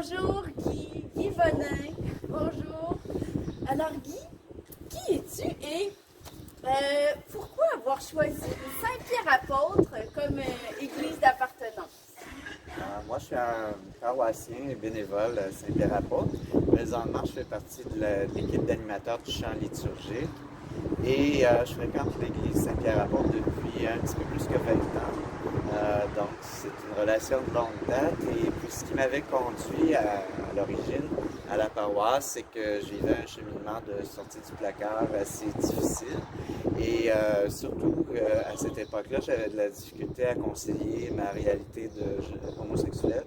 Bonjour Guy Bonin. Bonjour. Alors Guy, qui es-tu et pourquoi avoir choisi Saint-Pierre-Apôtre comme église d'appartenance? Moi, je suis un paroissien et bénévole à Saint-Pierre-Apôtre. Présentement, je fais partie de l'équipe d'animateurs du chant liturgique et je fréquente l'église Saint-Pierre-Apôtre depuis un petit peu plus que 20 ans. Donc, c'est une relation de longue date. Et puis, ce qui m'avait conduit à l'origine à la paroisse, c'est que je vivais un cheminement de sortie du placard assez difficile. Et surtout, à cette époque-là, j'avais de la difficulté à concilier ma réalité homosexuelle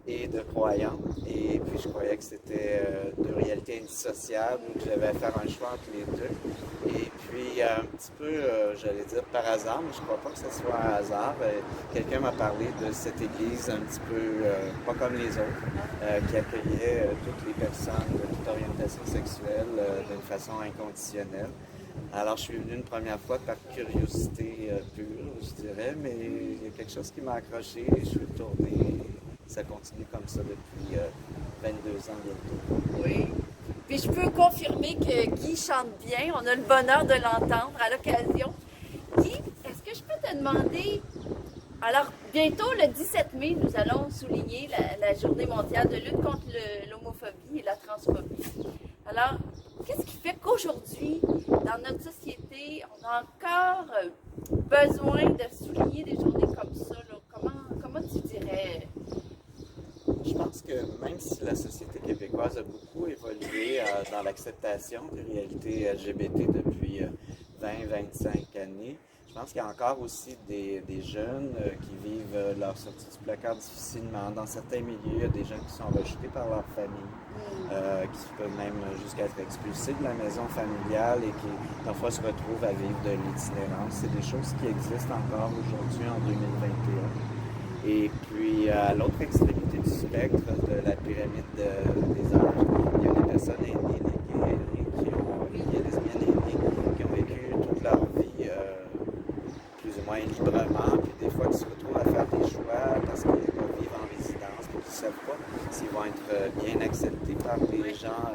et de croyant. Et puis, je croyais que c'était deux réalités indissociables, que j'avais à faire un choix entre les deux. Et puis, un petit peu, j'allais dire par hasard, mais je ne crois pas que ce soit un hasard. Quelqu'un m'a parlé de cette église un petit peu pas comme les autres, qui accueillait toutes les personnes de toute orientation sexuelle d'une façon inconditionnelle. Alors, je suis venu une première fois par curiosité pure, je dirais, mais il y a quelque chose qui m'a accroché et je suis retourné. Ça continue comme ça depuis 22 ans bientôt. Oui. Puis je peux confirmer que Guy chante bien. On a le bonheur de l'entendre à l'occasion. Guy, est-ce que je peux te demander... Alors, bientôt, le 17 mai, nous allons souligner la journée mondiale de lutte contre l'homophobie et la transphobie. Alors, qu'est-ce qui fait qu'aujourd'hui, dans notre société, on a encore besoin de souligner des journées comme ça? Là? Comment tu dirais? Je pense que même si la société québécoise a beaucoup évolué dans l'acceptation des réalités LGBT depuis 20-25 années, je pense qu'il y a encore aussi des jeunes qui vivent leur sortie du placard difficilement. Dans certains milieux, il y a des jeunes qui sont rejetés par leur famille, qui peuvent même jusqu'à être expulsés de la maison familiale et qui parfois se retrouvent à vivre de l'itinérance. C'est des choses qui existent encore aujourd'hui en 2021. Et puis, à l'autre extrémité du spectre de la pyramide des âges, il y a des personnes aînées, les gays, lesbiennes aînées, qui ont vécu toute leur vie plus ou moins librement, puis des fois qui se retrouvent à faire des choix parce qu'ils doivent vivre en résidence, puis qu'ils ne savent pas s'ils vont être bien acceptés par les gens,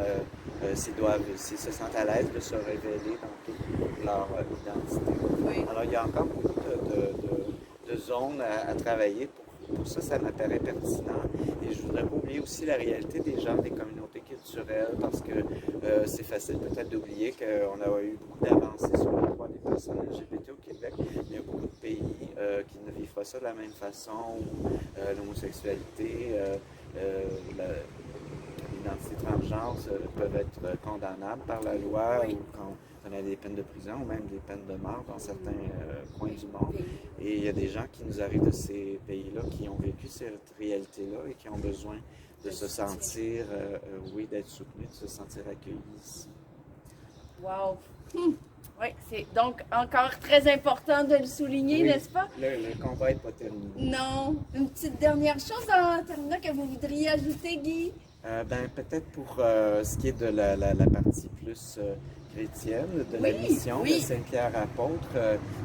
s'ils se sentent à l'aise de se révéler dans toute leur identité. Oui. Alors, il y a encore beaucoup de zones à travailler. Pour ça, ça m'apparaît pertinent. Et je voudrais pas oublier aussi la réalité des gens des communautés culturelles, parce que c'est facile peut-être d'oublier qu'on a eu beaucoup d'avancées sur le droit des personnes LGBT au Québec. Il y a beaucoup de pays qui ne vivent pas ça de la même façon, où l'homosexualité, l'identité transgenre peuvent être condamnables par la loi, Oui. ou quand on a des peines de prison ou même des peines de mort dans certains coins du monde. Et il y a des gens qui nous arrivent de ces pays-là qui ont vécu cette réalité-là et qui ont besoin de se sentir, d'être soutenus, de se sentir accueillis ici. Wow! Oui, c'est donc encore très important de le souligner, Oui, n'est-ce pas? Le combat n'est pas terminé. Non. Une petite dernière chose en terminant que vous voudriez ajouter, Guy? Peut-être pour ce qui est de la partie plus chrétienne de la mission de Saint-Pierre-Apôtre.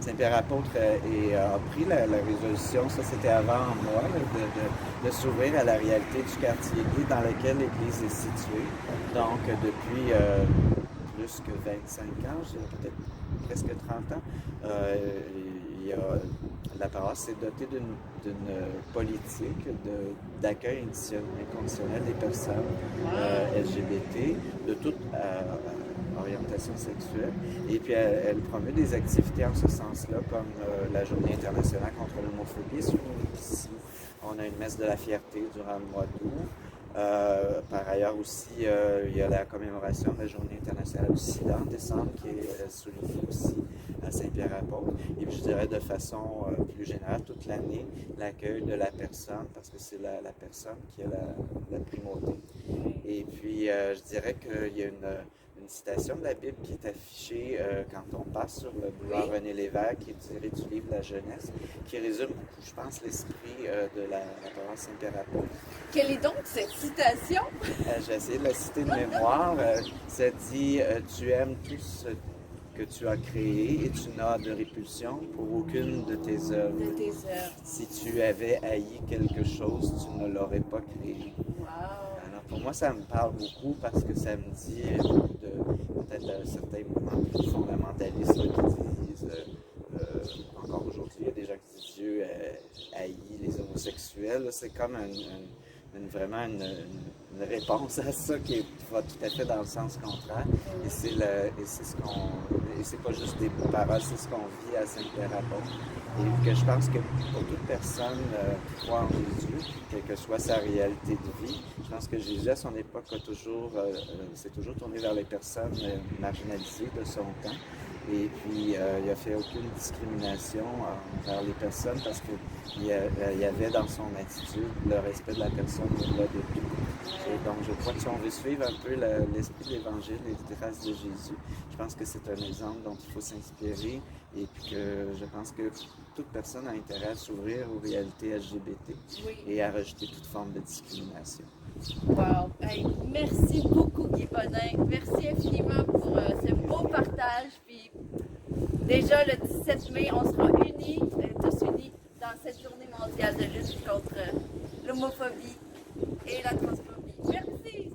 Saint-Pierre-Apôtre a pris la résolution, ça c'était avant moi, de s'ouvrir à la réalité du quartier gay dans lequel l'Église est située. Donc depuis plus que 25 ans, je dirais peut-être presque 30 ans, la paroisse s'est dotée d'une politique d'accueil inconditionnel des personnes LGBT de toute orientation sexuelle. Et puis elle promeut des activités en ce sens-là, comme la Journée internationale contre l'homophobie. Ici, on a une messe de la fierté durant le mois d'août. Par ailleurs aussi, il y a la commémoration de la Journée internationale du sida en décembre qui est soulignée aussi à Saint-Pierre-Apôtre. Et puis je dirais de façon plus générale, toute l'année, l'accueil de la personne, parce que c'est la personne qui a la primauté. Et puis je dirais qu'il y a une citation de la Bible qui est affichée quand on passe sur le boulevard René Lévesque, qui est tirée du livre La Jeunesse, qui résume beaucoup, je pense, l'esprit de la paroisse Saint-Pierre-Apôtre. Quelle est donc cette citation? J'ai essayé de la citer de mémoire. Ça dit Tu aimes tout ce que tu as créé et tu n'as de répulsion pour aucune de tes œuvres. De tes œuvres. Si tu avais haï quelque chose, tu ne l'aurais pas créé. Wow! pour moi, ça me parle beaucoup parce que ça me dit peut-être certains mouvements plus fondamentalistes là, qui disent, encore aujourd'hui, il y a des gens qui disent Dieu haït les homosexuels. Là. C'est comme vraiment une réponse à ça qui va tout à fait dans le sens contraire. Et c'est pas juste des paroles, c'est ce qu'on vit à Saint-Pierre-Apôtre. Et que je pense que pour toute personne qui croit en Jésus, quelle que soit sa réalité de vie, je pense que Jésus à son époque s'est toujours tourné vers les personnes marginalisées de son temps. Et puis, il n'a fait aucune discrimination envers les personnes parce qu'il y avait dans son attitude le respect de la personne au-delà de tout. Et donc, je crois que si on veut suivre un peu l'esprit de l'Évangile, les traces de Jésus, je pense que c'est un exemple dont il faut s'inspirer et puis que je pense que toute personne a intérêt à s'ouvrir aux réalités LGBT et à rejeter toute forme de discrimination. Wow! Hey, merci beaucoup, Guy Bonin. Merci infiniment pour ce beau partage. Puis déjà, le 17 mai, on sera unis, tous unis, dans cette journée mondiale de lutte contre l'homophobie et la transphobie. Merci!